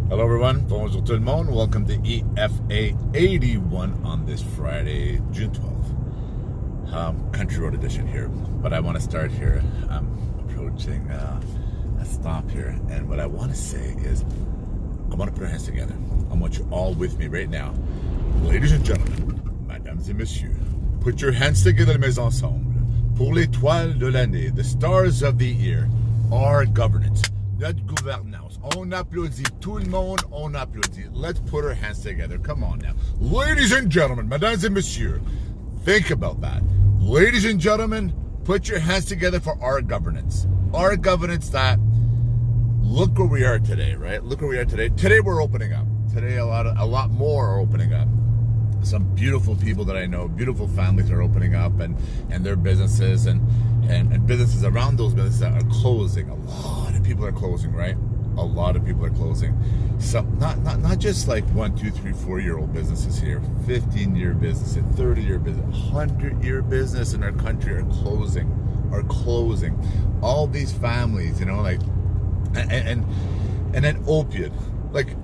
Hello everyone, bonjour tout le monde. Welcome to EFA81 on this Friday, June 12th. Country Road edition here. But I want to start here. I'm approaching a stop here. And what I want to say is, I want to put our hands together. I want you all with me right now. Ladies and gentlemen, Mesdames et Messieurs, put your hands together, mes ensemble. Pour l'étoile de l'année, the stars of the year, our governance, notre gouvernance. On applaudit. Tout le monde, on applaudit. Let's put our hands together. Come on now. Ladies and gentlemen, Mesdames et Messieurs, think about that. Ladies and gentlemen, put your hands together for our governance. Our governance that, look where we are today, right? Look where we are today. Today we're opening up. Today a lot more are opening up. Some beautiful people that I know, beautiful families are opening up and their businesses and businesses around those businesses are closing. A lot of people are closing, right? A lot of people are closing. Some not just like 1, 2, 3, 4-year-old businesses here, 15-year business, 30-year business, 100-year business in our country are closing. All these families, you know, like and then opiate, like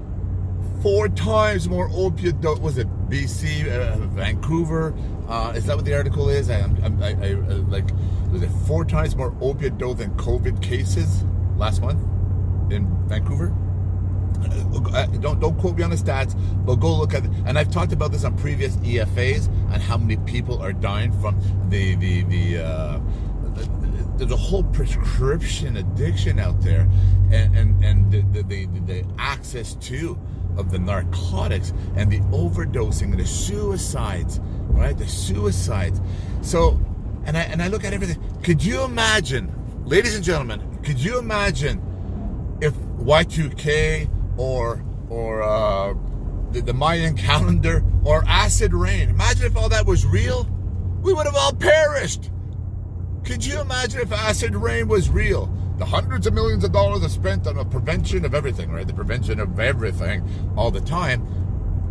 4 times more opiate. Was it BC, Vancouver? Is that what the article is? I like, was it 4 times more opiate dose than COVID cases last month in Vancouver? Don't quote me on the stats, but go look at it. And I've talked about this on previous EFAs and how many people are dying from there's a whole prescription addiction out there, and the access to of the narcotics and the overdosing and the suicides, right? The suicides. So, and I look at everything. Could you imagine, ladies and gentlemen, could you imagine if Y2K or the Mayan calendar or acid rain? Imagine if all that was real. We would have all perished. Could you imagine if acid rain was real? The hundreds of millions of dollars are spent on the prevention of everything, right? The prevention of everything all the time.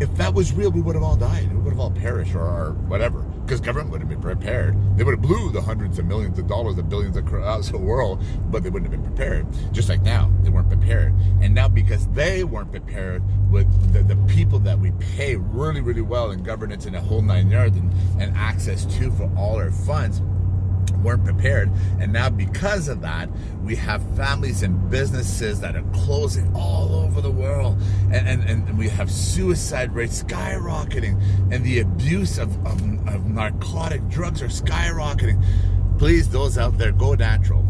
If that was real, we would have all died. We would have all perished or whatever. Because government would have been prepared. They would have blew the hundreds of millions of dollars, the billions across the world, but they wouldn't have been prepared. Just like now, they weren't prepared. And now because they weren't prepared with the people that we pay really, really well in governance and the whole 9 yards and access to for all our funds, weren't prepared, and now because of that we have families and businesses that are closing all over the world, and we have suicide rates skyrocketing, and the abuse of narcotic drugs are skyrocketing. Please, those out there, go natural.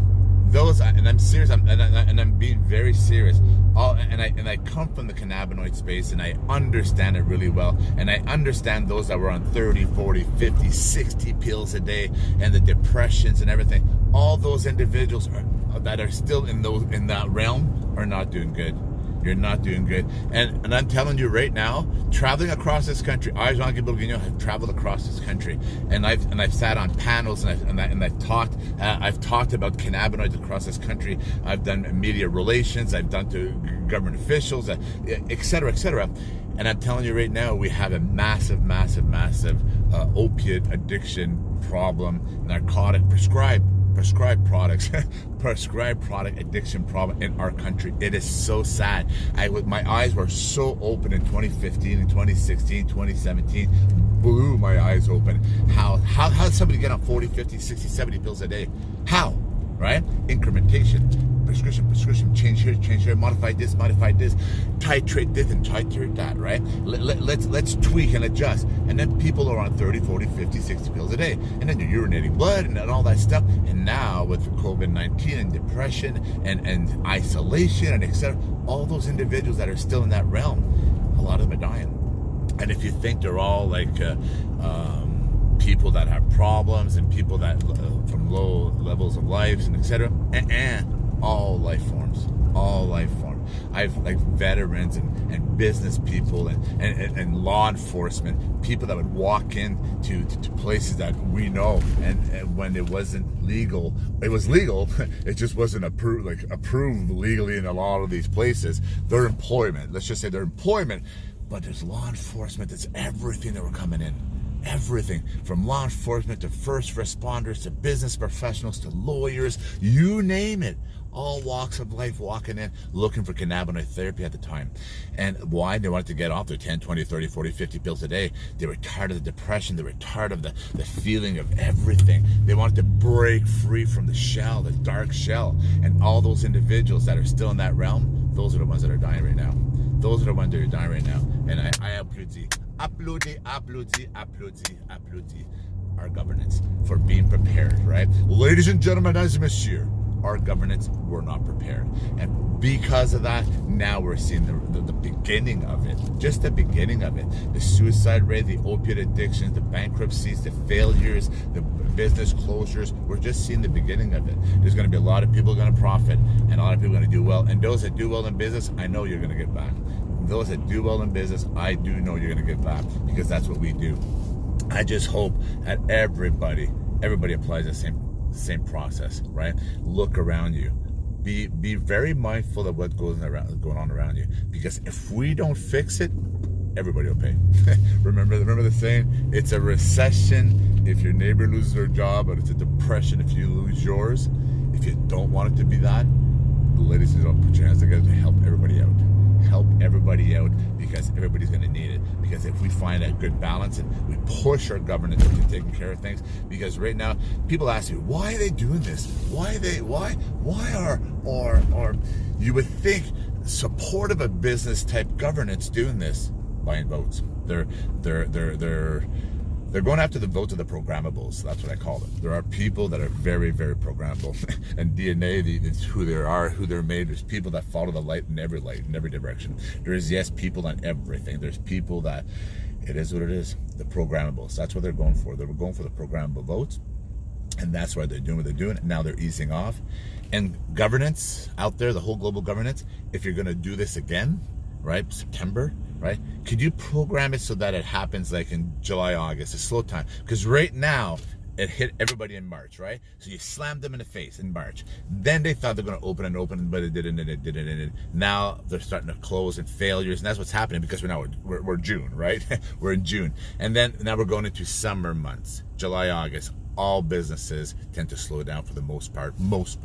Those, and I'm serious, and I'm being very serious. And I come from the cannabinoid space, and I understand it really well. And I understand those that were on 30, 40, 50, 60 pills a day, and the depressions and everything. All those individuals that are still in that realm are not doing good. You're not doing good. And I'm telling you right now, traveling across this country, I, GuyPublicFigure, have traveled across this country, and I've sat on panels and I've talked about cannabinoids across this country. I've done media relations, I've done to government officials, et cetera, et cetera. And I'm telling you right now, we have a massive opiate addiction problem, narcotic prescribed products, prescribed product addiction problem in our country. It is so sad. My eyes were so open in 2015 and 2016, 2017, blew my eyes open. How did somebody get on 40, 50, 60, 70 pills a day? How? Right? Incrementation, prescription, change here, modify this, titrate this and titrate that, right? Let's tweak and adjust. And then people are on 30, 40, 50, 60 pills a day. And then you're urinating blood and all that stuff. And now with COVID-19 and depression and isolation and etc., all those individuals that are still in that realm, a lot of them are dying. And if you think they're all like people that have problems and people that from low levels of lives and etc., all life forms. I've like veterans and business people and law enforcement, people that would walk in to places that we know, and when it wasn't legal, it was legal, it just wasn't approved legally in a lot of these places. Their employment, let's just say their employment, but there's law enforcement, there's everything that were coming in. Everything from law enforcement to first responders to business professionals to lawyers, you name it. all walks of life walking in, looking for cannabinoid therapy at the time. And why? They wanted to get off their 10, 20, 30, 40, 50 pills a day. They were tired of the depression. They were tired of the feeling of everything. They wanted to break free from the shell, the dark shell. And all those individuals that are still in that realm, those are the ones that are dying right now. Those are the ones that are dying right now. And I applaudi our governance for being prepared, right? Ladies and gentlemen, mesdames, messieurs, our governance were not prepared. And because of that, now we're seeing the beginning of it, just the beginning of it. The suicide rate, the opiate addictions, the bankruptcies, the failures, the business closures. We're just seeing the beginning of it. There's going to be a lot of people going to profit and a lot of people going to do well. And those that do well in business, I know you're going to get back. Those that do well in business, I do know you're going to get back, because that's what we do. I just hope that everybody applies the same process, right? Look around you. Be very mindful of what going on around you, because if we don't fix it, everybody will pay. remember the saying, it's a recession if your neighbor loses their job, but it's a depression if you lose yours. If you don't want it to be that, ladies and gentlemen, put your hands together to help everybody out. Help everybody out, because everybody's going to need it. Because if we find a good balance and we push our governance into taking care of things, because right now people ask me, why are they doing this? Why are you would think supportive of business type governance doing this? Buying votes. They're going after the votes of the programmables. That's what I call them. There are people that are very, very programmable. And DNA, it's who they are, who they're made. There's people that follow the light, in every direction. There is, yes, people on everything. There's people that, it is what it is. The programmables. That's what they're going for. They're going for the programmable votes. And that's why they're doing what they're doing. Now they're easing off. And governance out there, the whole global governance, if you're going to do this again, right, September, right? Could you program it so that it happens like in July, August, a slow time? Because right now, it hit everybody in March, right? So you slammed them in the face in March. Then they thought they're going to open, but it didn't, and it didn't, and now they're starting to close and failures, and that's what's happening, because we're June, right? We're in June. And then now we're going into summer months, July, August. All businesses tend to slow down for the most part. Most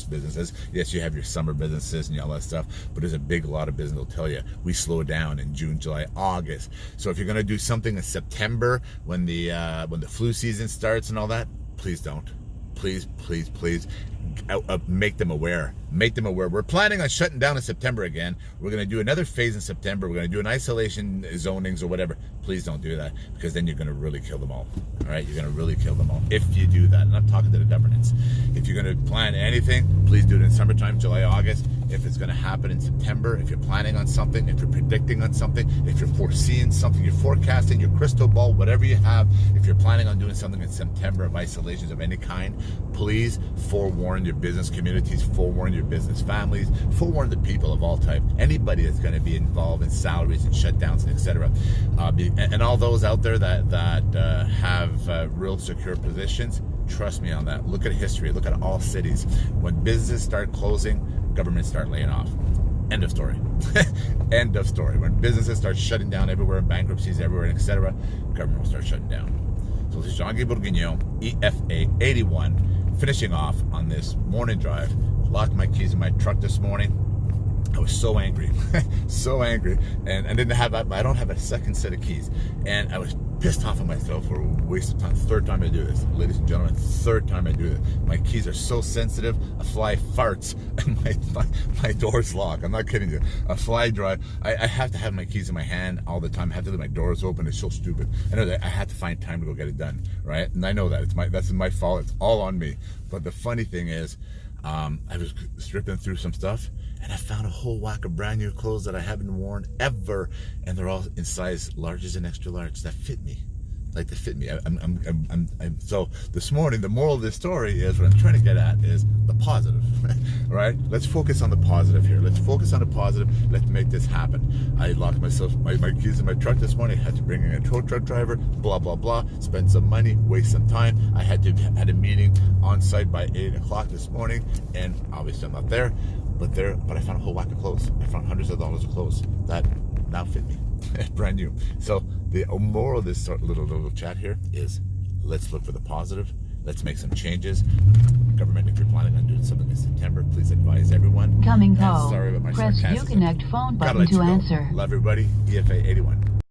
businesses. Yes, you have your summer businesses and all that stuff, but there's a lot of business will tell you we slow down in June, July, August. So if you're going to do something in September when the flu season starts and all that, please don't. Please make them aware. Make them aware. We're planning on shutting down in September again. We're going to do another phase in September. We're going to do an isolation zonings or whatever. Please don't do that, because then you're going to really kill them all. All right? You're going to really kill them all if you do that. And I'm talking to the governance. If you're going to plan anything, please do it in summertime, July, August. If it's going to happen in September, if you're planning on something, if you're predicting on something, if you're foreseeing something, you're forecasting, your crystal ball, whatever you have, if you're planning on doing something in September of isolations of any kind, please forewarn your business communities, forewarn your business families, forewarn the people of all type, anybody that's going to be involved in salaries and shutdowns and etc. And all those out there that have real secure positions, trust me on that. Look at history. Look at all cities. When businesses start closing, governments start laying off. End of story. End of story. When businesses start shutting down everywhere, bankruptcies everywhere, etc., government will start shutting down. So this is Guy EFA81, finishing off on this morning drive. Locked my keys in my truck this morning. I was so angry, so angry, and I don't have a second set of keys, and I was pissed off at myself for a waste of time. Third time I do this, ladies and gentlemen. Third time I do this. My keys are so sensitive. A fly farts and my door's locked. I'm not kidding you. A fly drive. I have to have my keys in my hand all the time. I have to leave my doors open. It's so stupid. I know that I had to find time to go get it done, right? And I know that that's my fault. It's all on me. But the funny thing is, I was stripping through some stuff, and I found a whole whack of brand new clothes that I haven't worn ever, and they're all in size larges and extra large that fit me. Like they fit me. So this morning, the moral of this story is, what I'm trying to get at is the positive, right? Let's focus on the positive here. Let's focus on the positive. Let's make this happen. I locked my keys in my truck this morning. I had to bring in a tow truck driver, blah, blah, blah, spend some money, waste some time. I had a meeting on site by 8 o'clock this morning, and obviously I'm not there, but I found a whole whack of clothes. I found hundreds of dollars of clothes that now fit me. Brand new. So the moral of this little chat here is, let's look for the positive. Let's make some changes. Government, if you're planning on doing something in September, please advise everyone. Incoming And call. sorry about my Press sarcasm. YouConnect phone Gotta button let to you go. answer. Love everybody. EFA81.